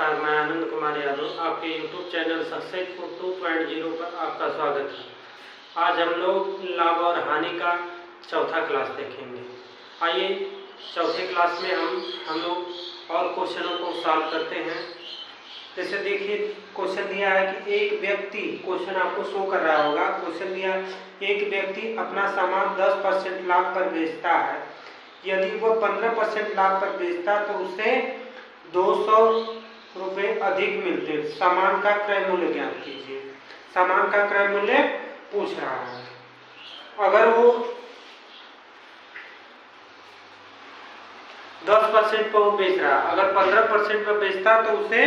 नमस्कार, मैं आनंद कुमार यादव आपके YouTube चैनल सक्सेसफुल 2.0 पर आपका स्वागत है। आज हम लोग लाभ और हानि का चौथा क्लास देखेंगे। आइए चौथे क्लास में हम लोग और क्वेश्चनों को सॉल्व करते हैं। जैसे देखिए क्वेश्चन दिया है कि एक व्यक्ति, क्वेश्चन आपको शो कर रहा होगा, क्वेश्चन दिया एक व्यक्ति अपना सामान 10% लाभ पर बेचता है। यदि वह 15% लाभ पर बेचता तो उसे 200 रुपये अधिक मिलते। सामान का क्रय मूल्य ज्ञात कीजिए। सामान का क्रय मूल्य पूछ रहा है। अगर वो 10% पर वो बेच रहा, अगर 15% पर बेचता तो उसे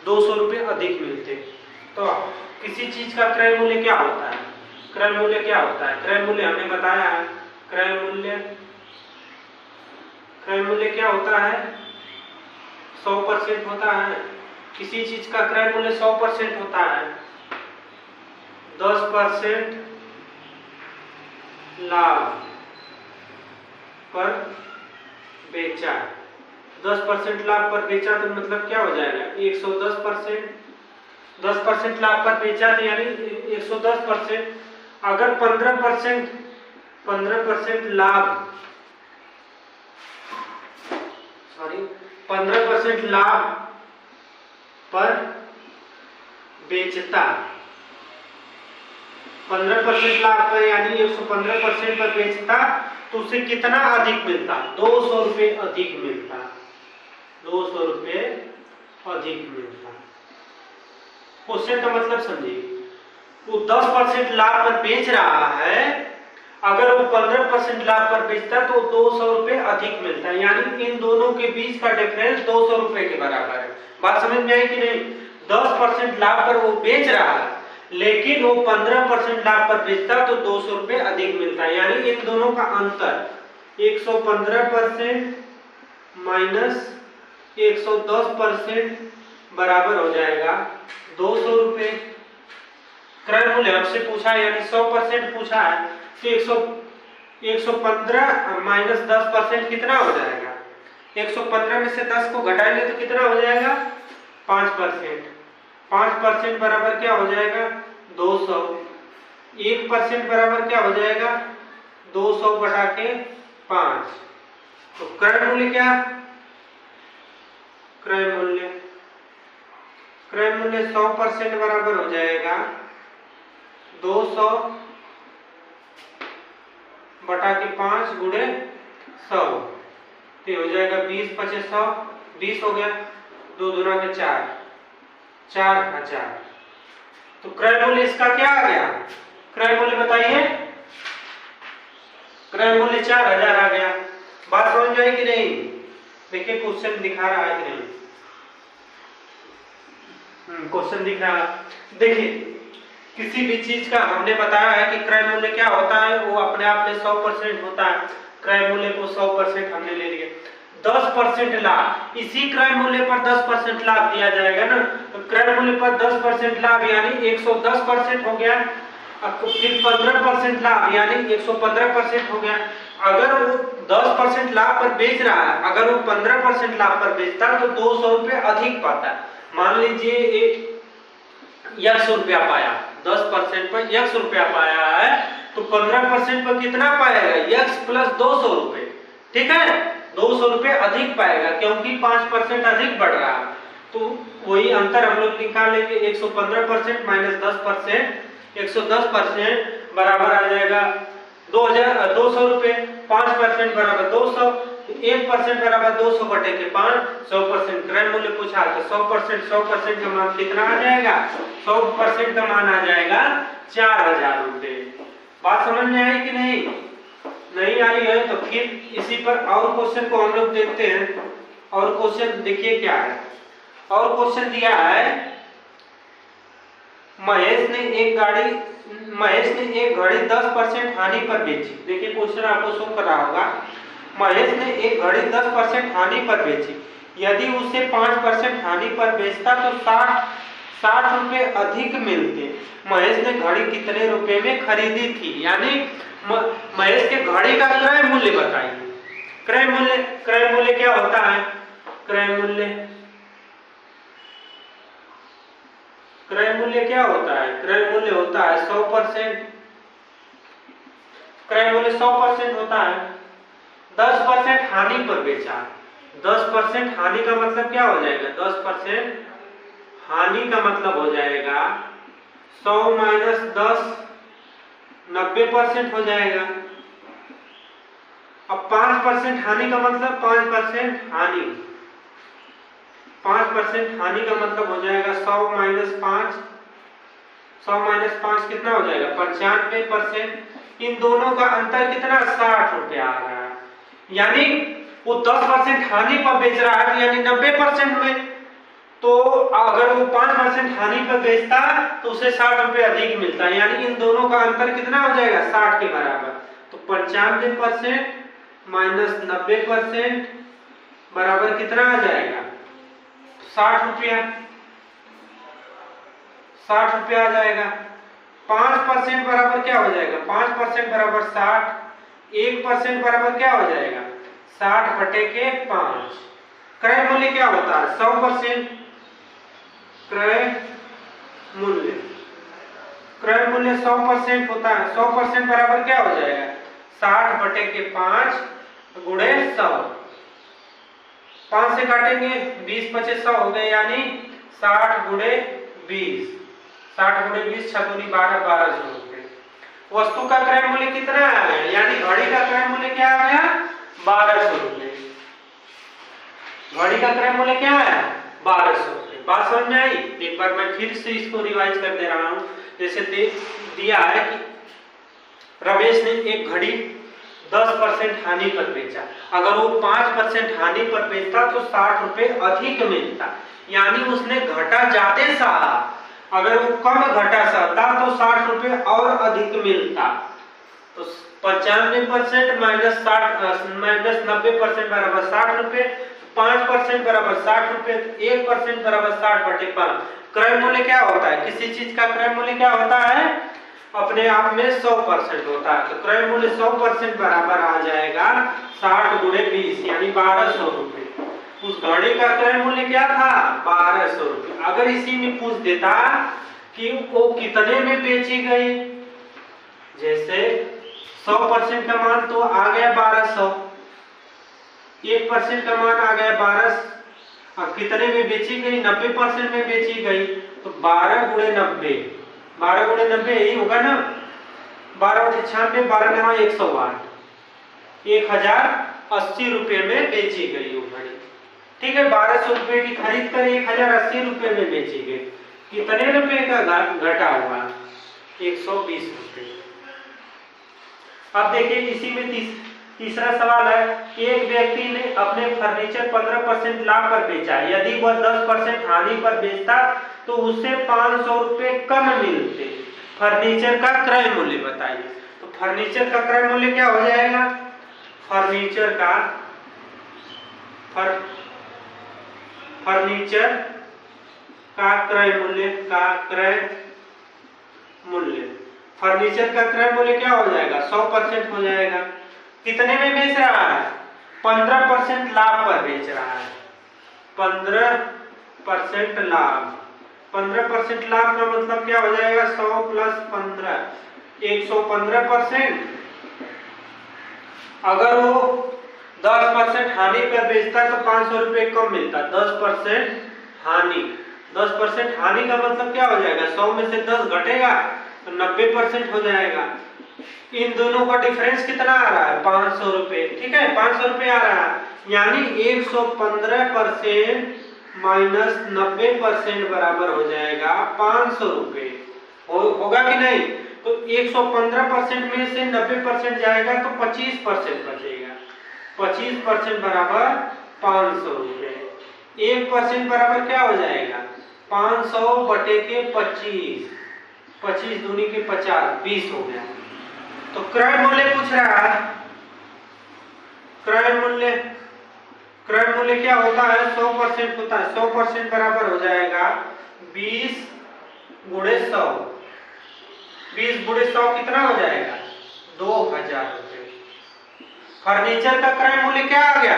200 रुपये अधिक मिलते। तो किसी चीज का क्रय मूल्य क्या होता है? क्रय मूल्य क्या होता है? क्रय मूल्य हमने बताया है। क्रय मूल्य क्या होता है? 100% होता है। किसी चीज का क्रय मूल्य 100% होता है। 10% लाभ पर बेचा, 10% लाभ पर बेचा तो मतलब क्या हो जाएगा? 110%। 10% लाभ पर बेचा तो यानी 110%। अगर 15% लाभ 15% लाभ पर बेचता, 15% लाभ पर यानी 115% पर बेचता तो उसे कितना अधिक मिलता? 200 रुपये अधिक मिलता। 200 रुपये अधिक मिलता। क्वेश्चन का मतलब समझिए, वो 10% लाभ पर बेच रहा है, अगर वो 15% लाभ पर बेचता तो 200 रुपये अधिक मिलता है, यानी इन दोनों के बीच का डिफरेंस 200 रुपये के बराबर है। बात समझ में आई कि नहीं? 10% लाभ पर वो बेच रहा है, लेकिन वो 15% लाभ पर बेचता तो 200 रुपये अधिक मिलता है, यानी इन दोनों का अंतर 115% माइनस 110% बराबर हो जाएगा 200 रुपये। क्रय मूल्य हमसे पूछा है, यानी 100% पूछा है, तो 115 माइनस 10% कितना हो जाएगा? 115 में से 10 को घटाएंगे तो कितना हो जाएगा? 5%। 5% बराबर क्या हो जाएगा? 200। 1% बराबर क्या हो जाएगा? 200 बटा के 5। तो क्रय मूल्य क्या? क्रय मूल्य 100% बराबर हो जाएगा 200 बटा के 5 गुणे 100, तो हो जाएगा 20 पचे 100, 20 हो गया, 2 दूना के 4, 4000। तो क्रय मूल्य इसका क्या आ गया? क्रय मूल्य बताइए। क्रय मूल्य 4000 आ गया। बात समझ में आई कि नहीं? देखिए क्वेश्चन दिखा रहा है कि नहीं? क्वेश्चन दिख रहा है। देखिए किसी भी चीज का हमने बताया है कि क्रय मूल्य क्या होता है, वो अपने आप में 100% होता है। क्रय मूल्य को 100% हमने ले लिया। 10% लाभ, इसी क्रय मूल्य पर 10% लाभ दिया जाएगा ना, तो क्रय मूल्य पर 10% लाभ यानी 110% हो गया। अब फिर 15% लाभ यानी 115% हो गया। अगर वो 10% लाभ पर बेच रहा है, अगर वो 15% लाभ पर बेचता तो 200 रुपये अधिक पाता। मान लीजिए 100 रुपया पाया, 10% पर 100 रुपया पाया है, तो 15% पर कितना पाएगा? x प्लस 200 रुपये। ठीक है, 200 रुपये अधिक पाएगा क्योंकि 5% अधिक बढ़ रहा है। तो वही अंतर हम लोग निकाल लेंगे। 115% माइनस 10%, 110% बराबर आ जाएगा 200 रुपये। 5% बराबर 200, 1% बराबर 200 बटे के 5। 100% क्रय मूल्य पूछा तो 100% का मान कितना आ जाएगा? 100% का मान आ जाएगा 4000 रुपये। बात समझ में आई कि नहीं? नहीं आई है तो फिर इसी पर और क्वेश्चन को हम लोग देखते हैं। और क्वेश्चन देखिए क्या है। और क्वेश्चन दिया है, महेश ने एक घड़ी 10% हानि पर बेची। देखिए क्वेश्चन आपको शो कर रहा होगा। महेश ने एक घड़ी 10% हानि पर बेची। यदि उसे 5% हानि पर बेचता तो 60 रुपये अधिक मिलते। महेश ने घड़ी कितने रुपए में खरीदी थी? यानी महेश के घड़ी का क्रय मूल्य बताइए। क्रय मूल्य क्या होता है? क्रय मूल्य क्रय मूल्य क्या होता है? क्रय मूल्य होता है 100%। क्रय मूल्य 100% होता है। 10% हानि पर बेचा। 10% हानि का मतलब क्या हो जाएगा? 10% हानि का मतलब हो जाएगा 100 माइनस 10, 90% हो जाएगा। अब 5% हानि का मतलब 5% हानि। 5% हानि का मतलब हो जाएगा 100 माइनस 5। 100 माइनस 5 कितना हो जाएगा? 95%। इन दोनों का अंतर कितना? 60 रुपया आ रहा है। यानी वो 10% हानि पर बेच रहा है, यानी 90% में। तो अगर वो 5% हानि पर बेचता तो उसे 60 रुपये अधिक मिलता है, यानी इन दोनों का अंतर कितना हो जाएगा? 60 के बराबर। तो 95% माइनस 90% बराबर कितना आ जाएगा? 60 रुपया। 60 रुपया आ जाएगा। 5% बराबर क्या हो जाएगा? 5% बराबर 60। 1% बराबर क्या हो जाएगा? 60 बटे के 5। क्रय मूल्य क्या होता है? 100%। क्रय मूल्य 100% होता है। 100% बराबर क्या हो जाएगा? 60 बटे के 5 गुणे 100। 5 से काटेंगे 20 बचे 100 हो गए, यानी 60 गुणे 20। 60 गुणे 20 छगुनी 12, 1200 रुपये। वस्तु का क्रय मूल्य कितना है? यानी घड़ी का क्रय मूल्य क्या आ गया? 1200 रुपये। घड़ी का क्रय मूल्य क्या है? 1200 रुपये। बात समझ में आई? एक बार मैं फिर से इसको रिवाइज कर दे रहा हूं। जैसे दिया है कि रमेश ने एक घड़ी 10% हानि पर बेचा। अगर वो 5% हानि पर बेचता तो 60 रुपए अधिक मिलता, यानी उसने घटा जाते सहा। अगर वो कम घटा सहता तो 60 रुपए और अधिक मिलता। तो 95% माइनस 90% बराबर 60 रुपए। 5% बराबर 60 रुपए। 1% बराबर 60 बटे 5। क्रय मूल्य क्या होता है? किसी चीज का क्रय मूल्य क्या होता है? अपने आप में 100% होता है। तो क्रय मूल्य 100% बराबर आ जाएगा 60 गुणे 20, यानी 1200 रुपए। उस घड़ी का क्रय मूल्य क्या था? 1200 रुपए। अगर इसी में पूछ देता कि वो कितने में बेची गई, जैसे 100% का मान तो आ गया 1200, 1% का मान आ गया 1200, अब कितने में बेची गई? 90% में बेची गई। तो 12 गुणे 90, 12 गुणे 90 यही होगा ना? 12 बटे 96, 12 9 108, 1080 रुपये में बेची गई वो घड़ी। ठीक है, 1200 रुपये की खरीद कर 1080 रुपये में बेची गई। कितने रुपए का घटा हुआ? 120 रुपये। अब देखिए इसी में तीसरा सवाल है। एक व्यक्ति ने अपने फर्नीचर 15% लाभ पर बेचा। यदि वह 10% हानि पर बेचता तो उससे 500 रुपए कम मिलते। फर्नीचर का क्रय मूल्य बताइए। तो फर्नीचर का क्रय मूल्य क्या हो जाएगा? फर्नीचर का क्रय मूल्य फर्नीचर का क्रय मूल्य क्या हो जाएगा? 100% हो जाएगा। कितने में बेच रहा है? 15% लाभ पर बेच रहा है। 15% लाभ। 15% लाभ का मतलब क्या हो जाएगा? 100 प्लस 15, 115%। अगर वो 10% हानि पर बेचता तो 500 रुपये कम मिलता। 10% हानि। 10% हानि का मतलब क्या हो जाएगा? 100 में से 10 घटेगा तो 90% हो जाएगा। इन दोनों का डिफरेंस कितना आ रहा है? 500 रुपये। ठीक है, 500 रुपये आ रहा है, यानी 115% माइनस 90% बराबर हो जाएगा 500 रुपये। होगा कि नहीं? तो 115% में से 90% जाएगा तो 25% बचेगा। 25% बराबर 500 रुपये। 1% बराबर क्या हो जाएगा? 500 बटे के 25, 25 दूनी के 50, 20 हो गया। तो क्रय मूल्य पूछ रहा है। क्रय मूल्य क्या होता है? 100% होता है। 100% बराबर हो जाएगा 20 गुणे 100। 20 गुणे 100 कितना हो जाएगा? 2000 रुपये। फर्नीचर का क्रय मूल्य क्या आ गया?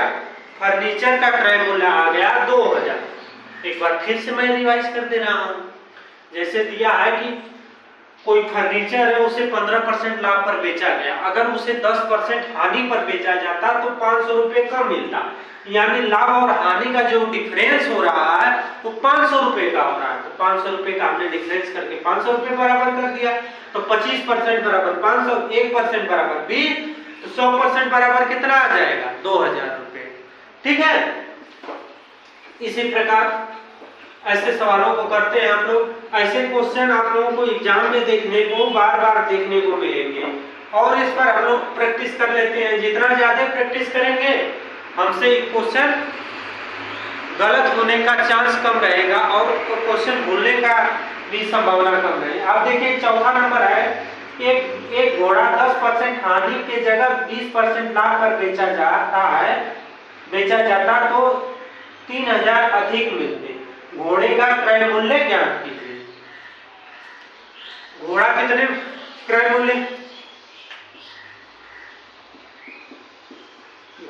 फर्नीचर का क्रय मूल्य आ गया 2000। एक बार फिर से मैं रिवाइज कर दे रहा हूं। जैसे दिया है कि कोई फर्नीचर है उसे 15% लाभ पर बेचा गया, अगर उसे 10% हानि पर बेचा जाता तो 500 रुपये कम मिलता, यानी लाभ और हानि का जो डिफरेंस हो रहा है वो 500 रुपये का हो रहा है। तो 500 रुपये का हमने डिफरेंस करके 500 रुपये बराबर कर दिया। तो 25% बराबर 500, 1% बराबर 20, तो 100% बराबर कितना आ जाएगा? 2000 रुपये। ठीक है, इसी प्रकार ऐसे सवालों को करते हैं हम लोग। ऐसे क्वेश्चन आप लोगों को एग्जाम में देखने को बार बार देखने को मिलेंगे और इस पर हम लोग प्रैक्टिस कर लेते हैं। जितना ज्यादा प्रैक्टिस करेंगे हमसे क्वेश्चन गलत होने का चांस कम रहेगा और क्वेश्चन भूलने का भी संभावना कम रहेगी। आप देखिए चौथा नंबर है, एक घोड़ा 10% हानि के जगह 20% लाभ पर बेचा जाता तो 3000 अधिक मिलते। घोड़े का क्रय मूल्य ज्ञात कीजिए। घोड़ा कितने क्रय मूल्य?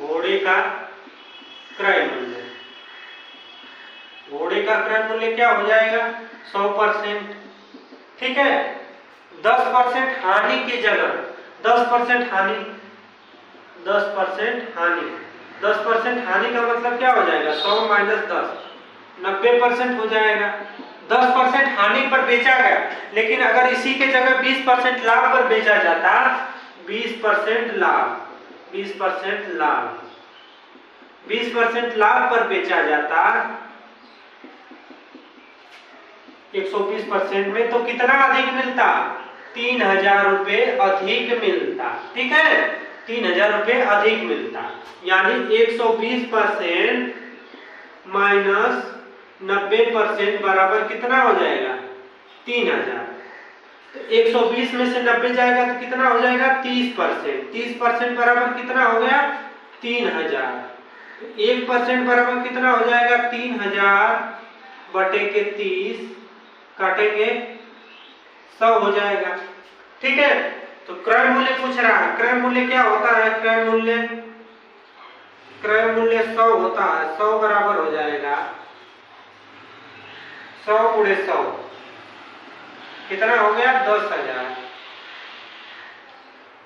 घोड़े का क्रय मूल्य, घोड़े का क्रय मूल्य क्या हो जाएगा? 100%। ठीक है, 10% हानि की जगह 10% हानि 10% हानि का मतलब क्या हो जाएगा? 100 माइनस 10, 90% हो जाएगा। 10% हानि पर बेचा गया, लेकिन अगर इसी के जगह 20% लाभ पर बेचा जाता, 20% लाभ पर बेचा जाता 120% में, तो कितना अधिक मिलता? 3000 रुपये अधिक मिलता। ठीक है, 3000 रुपये अधिक मिलता, यानी 120% माइनस 90% बराबर कितना हो जाएगा? 3000। तो 120 में से 90 जाएगा तो कितना हो जाएगा? 30%। 30% बराबर कितना हो गया? 3000। 1% बराबर कितना हो जाएगा? 3000 बटे के 30 काटेंगे 100 हो जाएगा। ठीक है, तो क्रय मूल्य पूछ रहा है। क्रय मूल्य क्या होता है? क्रय मूल्य 100 होता है। 100 बराबर हो जाएगा 100 गुणे 100, कितना हो गया? 10,000।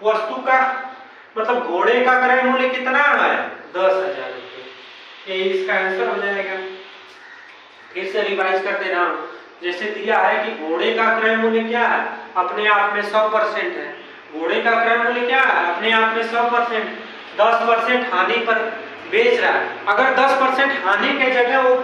वस्तु का मतलब घोड़े का क्रय मूल्य कितना है? 10,000 रुपये। ये इसका आंसर हो जाएगा। फिर से रिवाइज कर दे रहा हूं। जैसे दिया है कि घोड़े का क्रय मूल्य क्या है? अपने आप में 100% है। घोड़े का क्रय मूल्य क्या है? अपने आप में 100%। 10% हानि पर बेच रहा है, अगर 10% हानि के जगह वो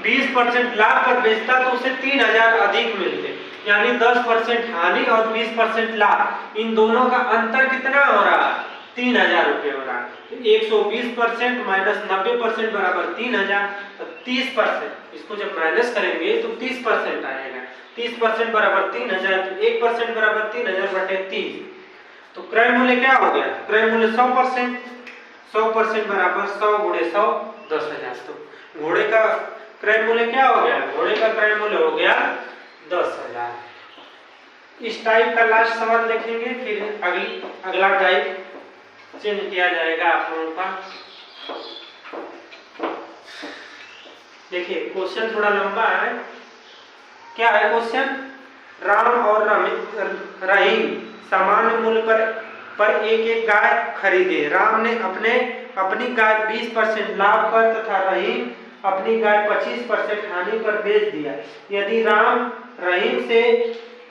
20% लाभ पर बेचता तो उसे 3000 अधिक मिलते, यानी 10% हानि और 20% लाभ, इन दोनों का अंतर कितना हो रहा है? 3000 रुपये हो रहा है। 120% माइनस 90% बराबर 3000, तो 30%, इसको जब माइनस करेंगे तो 30% आएगा। 30% बराबर 3000, तो 1% बराबर 3000 बटे 30, तो क्रय मूल्य क्या हो गया? क्रय मूल्य 100%। 100% बराबर 100 गुणे 100, 10,000। तो घोड़े का क्रय मूल्य क्या हो गया? घोड़े का क्रय मूल्य हो गया 10,000। इस टाइप का लास्ट सवाल देखेंगे, फिर अगला टाइप चेंज किया जाएगा आप लोगों का। देखिए क्वेश्चन थोड़ा लंबा है। क्या है क्वेश्चन? राम और रहीम सामान्य मूल्य पर एक गाय खरीदे। राम ने अपनी गाय 20% लाभ पर तथा रहीम अपनी गाय 25% हानि पर बेच दिया। यदि राम रहीम से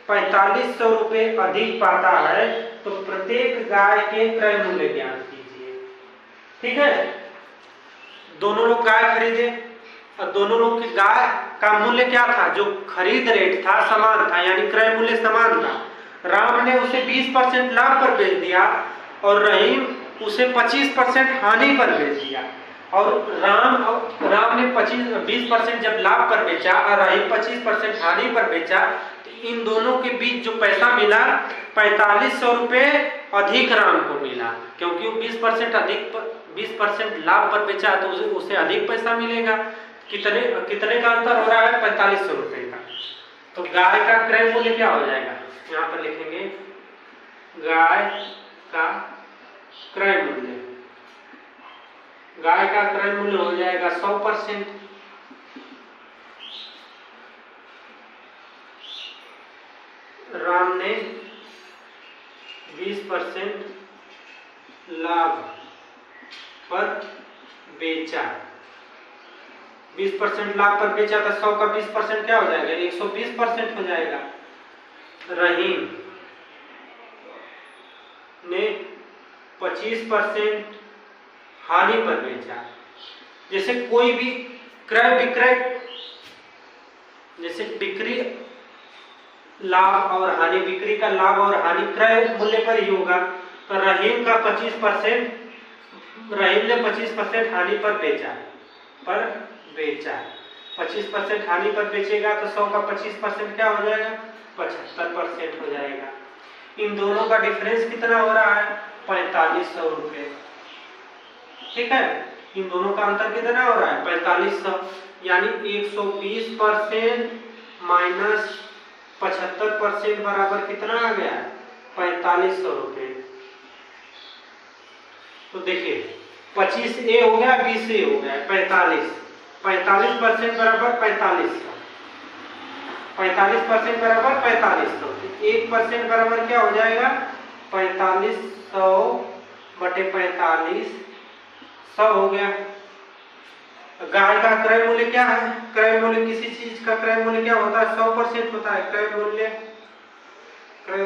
4500 रुपये अधिक पाता है तो प्रत्येक गाय के क्रय मूल्य ज्ञात कीजिए। ठीक है, दोनों लोग गाय खरीदे और दोनों लोग की गाय का मूल्य क्या था? जो खरीद रेट था समान था, यानी क्रय मूल्य समान था। राम ने उसे 20% लाभ पर बेच दिया और रहीम उसे 25% हानि पर बेच दिया। और राम ने 20% जब लाभ पर बेचा और रहीम 25% हानि पर बेचा, तो इन दोनों के बीच जो पैसा मिला 4500 रुपये अधिक राम को मिला, क्योंकि वो 20% लाभ पर बेचा तो उसे अधिक पैसा मिलेगा। कितने का अंतर हो रहा है? 4500 रुपये का। तो गाय का क्रय मूल्य क्या हो जाएगा? यहाँ पर लिखेंगे गाय का क्रय मूल्य। गाय का क्रय मूल्य हो जाएगा 100%। राम ने 20% लाभ पर बेचा, 20% लाभ पर बेचा तो 100 का 20% क्या हो जाएगा, 120% हो जाएगा। रहीम ने 25% हानि पर बेचा। जैसे कोई भी क्रय विक्रय, जैसे बिक्री लाभ और हानि, बिक्री का लाभ और हानि क्रय मूल्य पर ही होगा। तो रहीम का 25%, रहीम ने 25% हानि पर बेचा, 25% हानि पर बेचेगा तो 100 का 25% क्या हो जाएगा, 75% हो जाएगा। इन दोनों का डिफरेंस कितना हो रहा है, 4500 रुपये। ठीक है, इन दोनों का अंतर कितना हो रहा है, 4500, यानी 120% माइनस 75% बराबर कितना आ गया, 4500 रुपये। तो देखिए 25A हो गया, 20A हो गया, 45% बराबर 4500, 45% बराबर 4500, 1% बराबर क्या हो जाएगा, 4500 बटे 45, 100 हो गया। गाय का क्रय मूल्य क्या है, क्रय मूल्य किसी चीज का क्रय मूल्य क्या होता है, 100% होता है। क्रय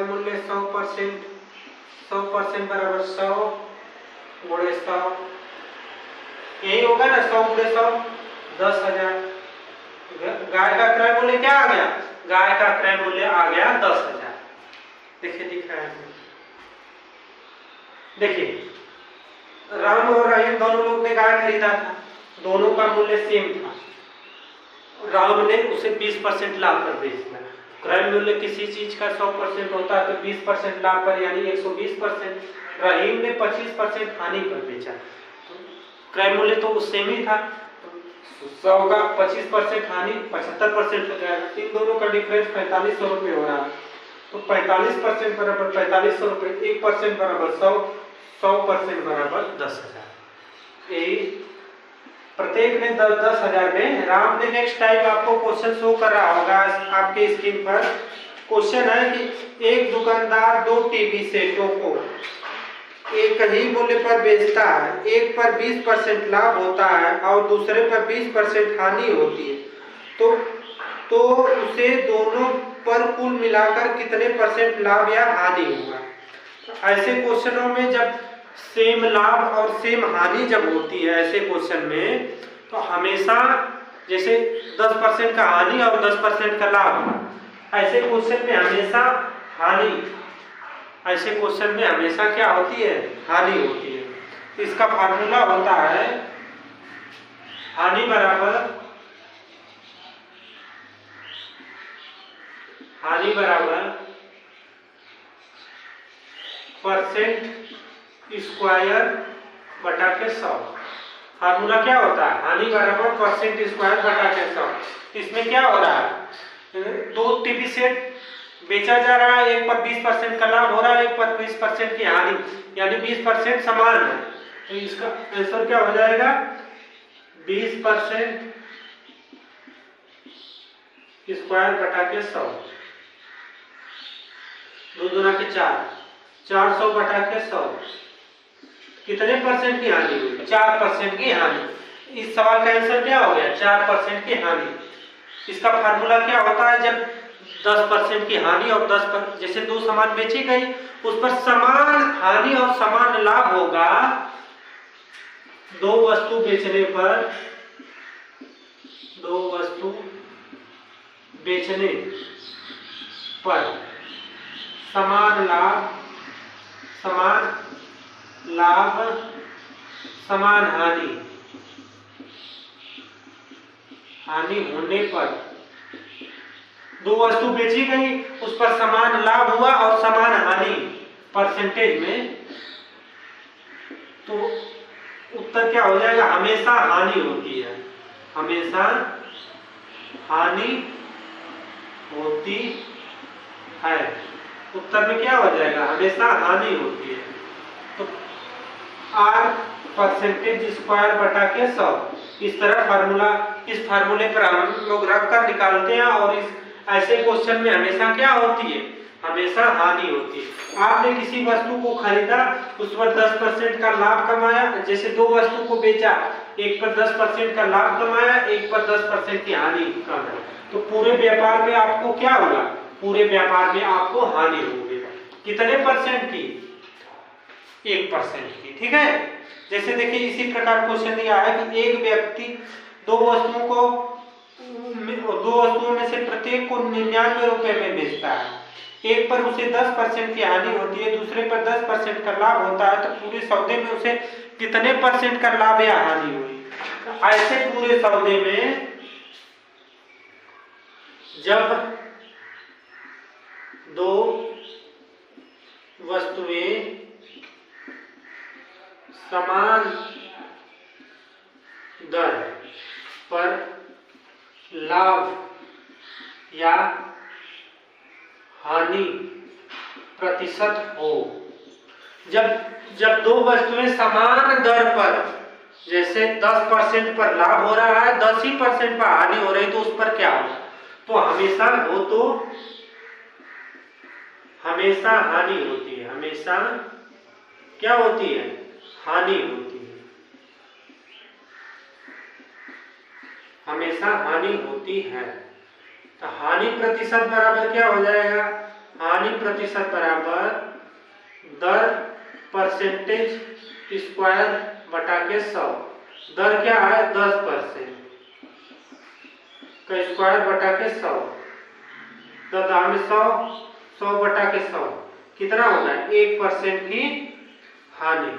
मूल्य 100%, 100% बराबर 100 गुणे 100, यही होगा ना, 100 गुणे 100 10,000। गाय का क्रय मूल्य क्या आ गया, गाय का क्रय मूल्य आ गया 10,000। देखिए दिख रहा है, देखिए राम और रहीम दोनों लोग ने गाय खरीदा था, दोनों का मूल्य सेम था। राम ने उसे 20% लाभ पर बेच दिया। क्रय मूल्य किसी चीज का 100% होता है तो 20% लाभ पर यानी 120%। रहीम ने 25% हानि पर बेचा, क्रय मूल्य तो सेम ही था, 100 का 25% हानि 75% हो जाएगा। इन दोनों का डिफरेंस 4500 रुपये हो रहा है। तो 45% बराबर 4500 रुपये, 1% बराबर 100, 100% बराबर 10,000। यही प्रत्येक ने 10,000 में। राम ने नेक्स्ट टाइम आपको क्वेश्चन शो कर रहा होगा आपके स्क्रीन पर। क्वेश्चन है कि एक दुकानदार 2 टीवी सेटों को एक ही मूल्य पर बेचता है, एक पर 20% लाभ होता है और दूसरे पर 20% हानि होती है, तो उसे दोनों पर कुल मिलाकर कितने % लाभ या हानि हुआ। ऐसे क्वेश्चनों में जब सेम लाभ और सेम हानि जब होती है ऐसे क्वेश्चन में, तो हमेशा जैसे 10% का हानि और 10% का लाभ, ऐसे क्वेश्चन में हमेशा हानि, ऐसे क्वेश्चन में हमेशा क्या होती है, हानि होती है। तो इसका फार्मूला होता है हानि बराबर %² बटा के 100। फार्मूला क्या होता है, हानि बराबर %² बटा के 100। इसमें क्या हो रहा है, 2 टीवी सेट बेचा जा रहा है, एक पर 20% का लाभ हो रहा है, एक पर 20% की हानि, यानी 20% समान है। तो इसका आंसर क्या हो जाएगा, 20% स्क्वायर बटा के 100, 2 दूना के 4, 400 बटा के 100। कितने % की हानि हुई, 4% की हानि। इस सवाल का आंसर क्या हो गया, 4% की हानि। इसका फार्मूला क्या होता है, जब 10% की हानि और 10%, जैसे 2 सामान बेची गई उस पर समान हानि और समान लाभ होगा। 2 वस्तु बेचने पर, 2 वस्तु बेचने पर समान लाभ समान हानि होने पर, 2 वस्तु बेची गई उस पर समान लाभ हुआ और समान हानि परसेंटेज में, तो उत्तर क्या हो जाएगा, हमेशा हानि होती है, हमेशा हानि होती है। उत्तर में क्या हो जाएगा, हमेशा हानि होती है। तो R%² बटा के 100, इस तरह फार्मूला, इस फार्मूले पर हम लोग रख कर निकालते हैं। और इस ऐसे क्वेश्चन में हमेशा क्या होती है, हमेशा हानि होती है। आपने किसी वस्तु को खरीदा, उस पर 10% का लाभ कमाया, जैसे दो वस्तु को बेचा, एक पर 10% का लाभ कमाया, एक पर 10% की हानि कमाया, तो पूरे व्यापार में आपको क्या होगा? पूरे व्यापार में आपको हानि होगी। कितने परसेंट की? 1% की। ठीक है। जैसे देखिए इसी प्रकार क्वेश्चन दिया है कि एक व्यक्ति दो वस्तुओं में से प्रत्येक को 99 रुपए में बेचता है। एक पर उसे 10% की हानि होती है, दूसरे पर 10% का लाभ होता है, तो पूरे सौदे में उसे कितने परसेंट का लाभ या हानि हुई? ऐसे पूरे सौदे में जब दो वस्तुएं समान दर पर लाभ या हानि प्रतिशत हो, जब दो वस्तुएं समान दर पर, जैसे 10% पर लाभ हो रहा है, 10 ही % पर हानि हो रही, तो उस पर क्या होगा? तो हमेशा हानि होती है। हमेशा क्या होती है? हानि होती है। हमेशा हानि होती है। तो हानि प्रतिशत बराबर क्या हो जाएगा? हानि प्रतिशत बराबर दर परसेंटेज स्क्वायर बटा के 100। दर क्या है? 10% का स्क्वायर बटा के 100। 10 में 100 बटा के 100 कितना होगा? 1% की हानि।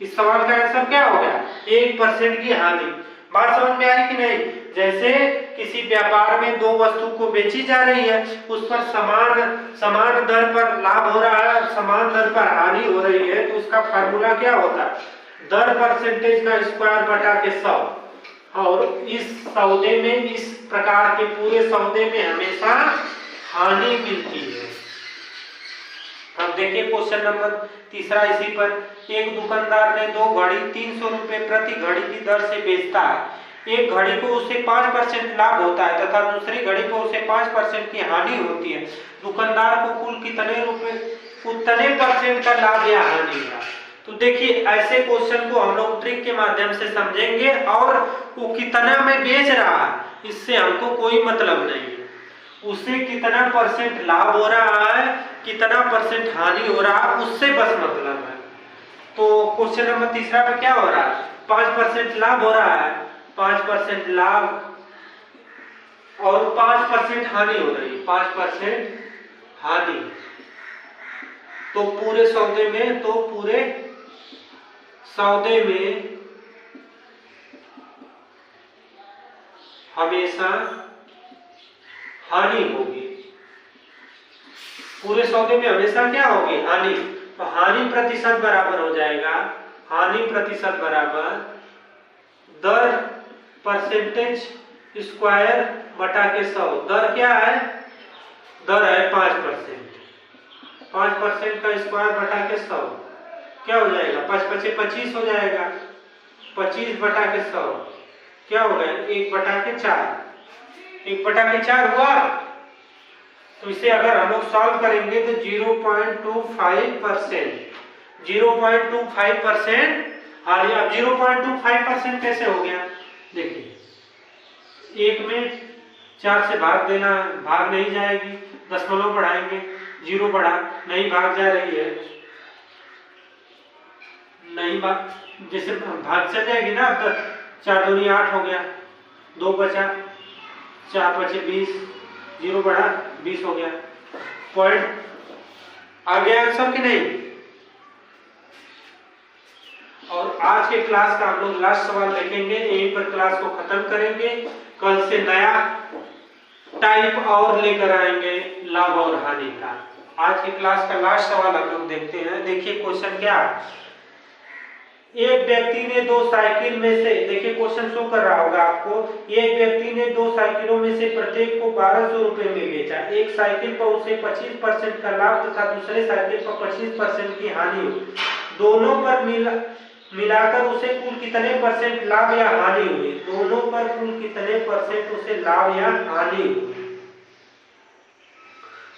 इस सवाल का आंसर क्या हो गया? 1% की हानि। बात समझ में आई कि नहीं? जैसे किसी व्यापार में दो वस्तु को बेची जा रही है, उस पर समान दर पर लाभ हो रहा है, समान दर पर हानि हो रही है, तो उसका फार्मूला क्या होता है? दर परसेंटेज का स्क्वायर बटा के 100। और इस सौदे में, इस प्रकार के पूरे सौदे में हमेशा हानि मिलती है। अब देखिए क्वेश्चन नंबर 3 इसी पर। एक दुकानदार ने दो घड़ी 300 रुपए प्रति घड़ी की दर से बेचता है। एक घड़ी को उसे 5% लाभ होता है तथा दूसरी घड़ी को उसे 5% की हानि होती है। दुकानदार को कुल कितने रुपए, उतने % का लाभ या हानि हुआ? तो देखिए ऐसे क्वेश्चन को हम लोग ट्रिक के माध्यम से समझेंगे, और वो कितना में बेच रहा है इससे हमको कोई मतलब नहीं है। उसे कितना % लाभ हो रहा है, कितना % हानि हो रहा है, उससे बस मतलब है। तो क्वेश्चन नंबर 3 पे क्या हो रहा है? 5% लाभ हो रहा है, 5% लाभ और 5% हानि हो रही है, 5% हानि। तो पूरे सौदे में हमेशा हानि होगी। पूरे सौदे में हमेशा क्या होगी? हानि। तो हानि प्रतिशत बराबर हो जाएगा, हानि प्रतिशत बराबर दर परसेंटेज स्क्वायर बटा के 100। दर क्या है? दर है 5%। 5% का स्क्वायर बटा के 100 क्या हो जाएगा? 5 × 25 हो जाएगा। 25 बटा के 100 क्या हो गया? 1 बटा के 4। 1 बटा के 4 हुआ। तो इसे अगर हम लोग सॉल्व करेंगे तो 0.25%, 0.25%। अब 0.25% कैसे हो गया? देखिए 1 में 4 से भाग देना, भाग नहीं जाएगी, दशमलव बढ़ाएंगे, 0 बढ़ा, नहीं भाग जा रही है, नहीं भाग, जैसे भाग चल जाएगी ना। अब 4 दूनी 8 हो गया, 2 बचा, 4 बचे 20, 0 बढ़ा 20 हो गया। पॉइंट आ गया आंसर कि नहीं? और आज के क्लास का हम लोग लास्ट सवाल देखेंगे, यहीं पर क्लास को खत्म करेंगे। कल से नया टाइप और लेकर आएंगे लाभ और हानि का। आज की क्लास का लास्ट सवाल हम लोग देखते हैं। देखिए क्वेश्चन क्या है? एक व्यक्ति ने दो साइकिल में से, देखिए क्वेश्चन शो कर रहा होगा आपको, एक व्यक्ति ने दो साइकिलों में से प्रत्येक को 1200 रुपए में बेचा। एक साइकिल पर उसे 25% का लाभ तथा दूसरे साइकिल पर 25% की हानि हुई। दोनों पर मिलाकर उसे कुल कितने % लाभ या हानि हुई? दोनों पर कुल कितने % उसे लाभ या हानि हुई?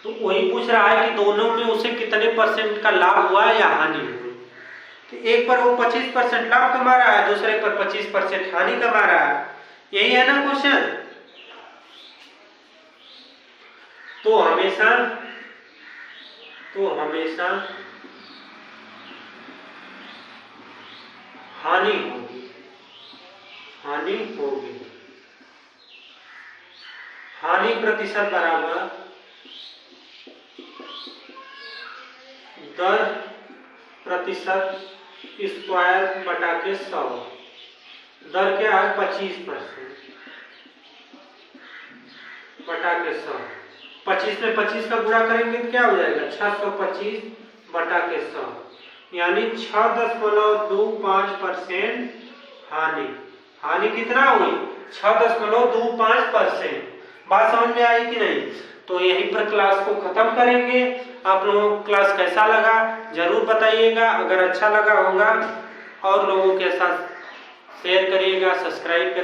तो वही पूछ रहा है कि दोनों में उसे कितने % का लाभ हुआ या हानि हुई। तो एक पर वो 25% लाभ कमा रहा है, दूसरे पर 25% हानि कमा रहा है। यही है ना क्वेश्चन। तो हमेशा हानि होगी। हानि प्रतिशत बराबर 10% स्क्वायर बटा के 100। दर क्या है 25% बटा के 100। 25 में 25 का गुणा करेंगे तो क्या हो जाएगा 625 बटा के 100, यानी 6.25% हानि। हानि कितना हुई 6.25%। बात समझ में आई कि नहीं। तो यहीं पर क्लास को खत्म करेंगे। आप लोगों को क्लास कैसा लगा जरूर बताइएगा। अगर अच्छा लगा होगा और लोगों के साथ शेयर करिएगा, सब्सक्राइब करिएगा।